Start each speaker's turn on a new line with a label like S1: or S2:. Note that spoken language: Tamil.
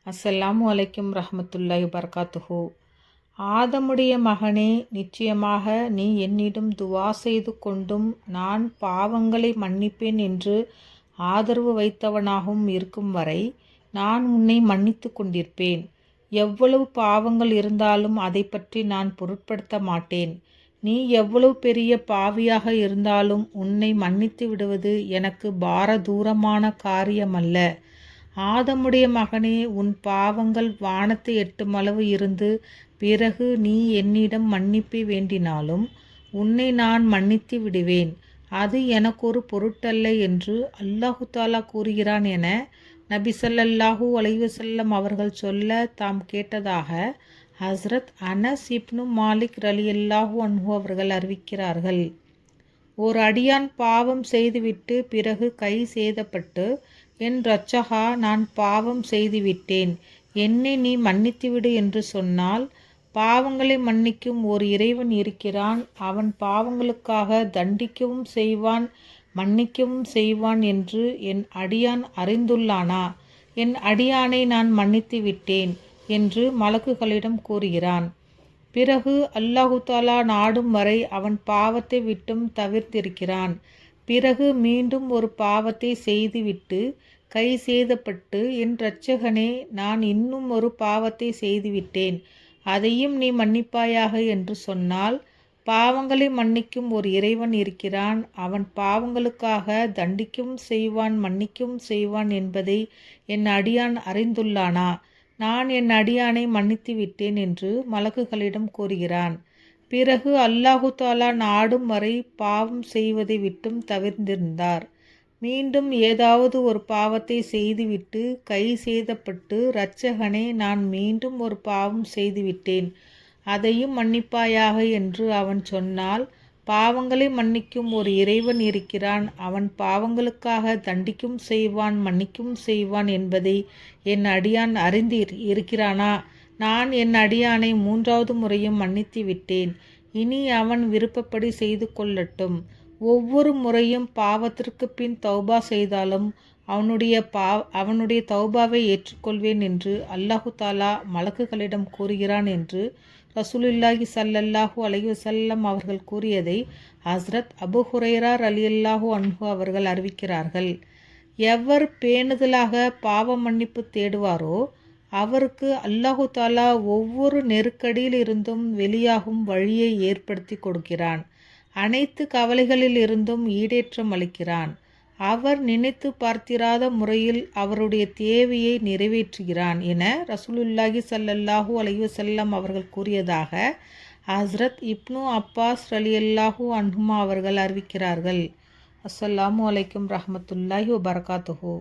S1: அஸ்ஸலாமு அலைக்கும் ரஹ்மத்துல்லாஹி வபரகாத்துஹு. ஆதமுடைய மகனே, நிச்சயமாக நீ என்னிடம் துவா செய்து கொண்டும் நான் பாவங்களை மன்னிப்பேன் என்று ஆதரவு வைத்தவனாகவும் இருக்கும் வரை நான் உன்னை மன்னித்து கொண்டிருப்பேன். எவ்வளவு பாவங்கள் இருந்தாலும் அதை பற்றி நான் பொருட்படுத்த மாட்டேன். நீ எவ்வளவு பெரிய பாவியாக இருந்தாலும் உன்னை மன்னித்து விடுவது எனக்கு பாரதூரமான காரியமல்ல. ஆதமுடைய மகனே, உன் பாவங்கள் வானத்தை எட்டும் அளவு இருந்து பிறகு நீ என்னிடம் மன்னிப்பை வேண்டினாலும் உன்னை நான் மன்னித்து விடுவேன். அது எனக்கு ஒரு பொருட்டல்ல என்று அல்லாஹு தாலா கூறுகிறான் என நபி ஸல்லல்லாஹு அலைஹி வஸல்லம் அவர்கள் சொல்ல தாம் கேட்டதாக ஹஸ்ரத் அனஸ் இப்னு மாலிக் ரலியல்லாஹு அன்ஹு அவர்கள் அறிவிக்கிறார்கள். ஓர் அடியான் பாவம் செய்துவிட்டு பிறகு கை சேதப்பட்டு, என் இரட்சகா, நான் பாவம் செய்துவிட்டேன், என்னை நீ மன்னித்துவிடு என்று சொன்னால், பாவங்களை மன்னிக்கும் ஓர் இறைவன் இருக்கிறான், அவன் பாவங்களுக்காக தண்டிக்கவும் செய்வான் மன்னிக்கவும் செய்வான் என்று என் அடியான் அறிந்துள்ளானா? என் அடியானை நான் மன்னித்து விட்டேன் என்று மலக்குகளிடம் கூறுகிறான். பிறகு அல்லாஹு தாலா நாடும் வரை அவன் பாவத்தை விட்டும் தவிர்த்திருக்கிறான். பிறகு மீண்டும் ஒரு பாவத்தை செய்துவிட்டு கை சேதப்பட்டு, என் இரட்சகனே, நான் இன்னும் ஒரு பாவத்தை செய்துவிட்டேன், அதையும் நீ மன்னிப்பாயாக என்று சொன்னால், பாவங்களை மன்னிக்கும் ஒரு இறைவன் இருக்கிறான், அவன் பாவங்களுக்காக தண்டிக்கவும் செய்வான் மன்னிக்கவும் செய்வான் என்பதை என் அடியான் அறிந்துள்ளானா? நான் என் அடியானை மன்னித்து விட்டேன் என்று மலக்குகளிடம் கூறுகிறான். பிறகு அல்லாஹு தாலா நாடும் வரை பாவம் செய்வதை விட்டும் தவிர்த்திருந்தார். மீண்டும் ஏதாவது ஒரு பாவத்தை செய்துவிட்டு கை சேதப்பட்டு, இரட்சகனே, நான் மீண்டும் ஒரு பாவம் செய்துவிட்டேன், அதையும் மன்னிப்பாயாக என்று அவன் சொன்னால், பாவங்களை மன்னிக்கும் ஒரு இறைவன் இருக்கிறான், அவன் பாவங்களுக்காக தண்டிக்கும் செய்வான் மன்னிக்கும் செய்வான் என்பதை என் அடியான் அறிந்து இருக்கிறானா? நான் என் அடியானை 3வது முறையும் மன்னித்து விட்டேன், இனி அவன் விருப்பப்படி செய்து கொள்ளட்டும். ஒவ்வொரு முறையும் பாவத்திற்கு பின் தௌபா செய்தாலும் அவனுடைய தௌபாவை ஏற்றுக்கொள்வேன் என்று அல்லாஹு தாலா மலக்குகளிடம் கூறுகிறான் என்று ரசூலுல்லாஹி ஸல்லல்லாஹு அலைஹி வஸல்லம் அவர்கள் கூறியதை ஹஸ்ரத் அபு ஹுரைரா ரலியல்லாஹு அன்ஹு அவர்கள் அறிவிக்கிறார்கள். எவர் பேணுதலாக பாவ மன்னிப்பு தேடுவாரோ அவருக்கு அல்லாஹு தாலா ஒவ்வொரு நெருக்கடியில் இருந்தும் வெளியாகும் வழியை ஏற்படுத்தி கொடுக்கிறான். அனைத்து கவலைகளில் இருந்தும் ஈடேற்றம் அளிக்கிறான். அவர் நினைத்து பார்த்திராத முறையில் அவருடைய தேவையை நிறைவேற்றுகிறான் என ரசூலுல்லாஹி ஸல்லல்லாஹு அலைஹி வஸல்லம் அவர்கள் கூறியதாக ஹஸ்ரத் இப்னு அப்பாஸ் ரலியல்லாஹு அன்ஹுமா அவர்கள் அறிவிக்கிறார்கள். அஸ்ஸலாமு அலைக்கும் ரஹ்மத்துல்லாஹி வபரகாத்துஹு.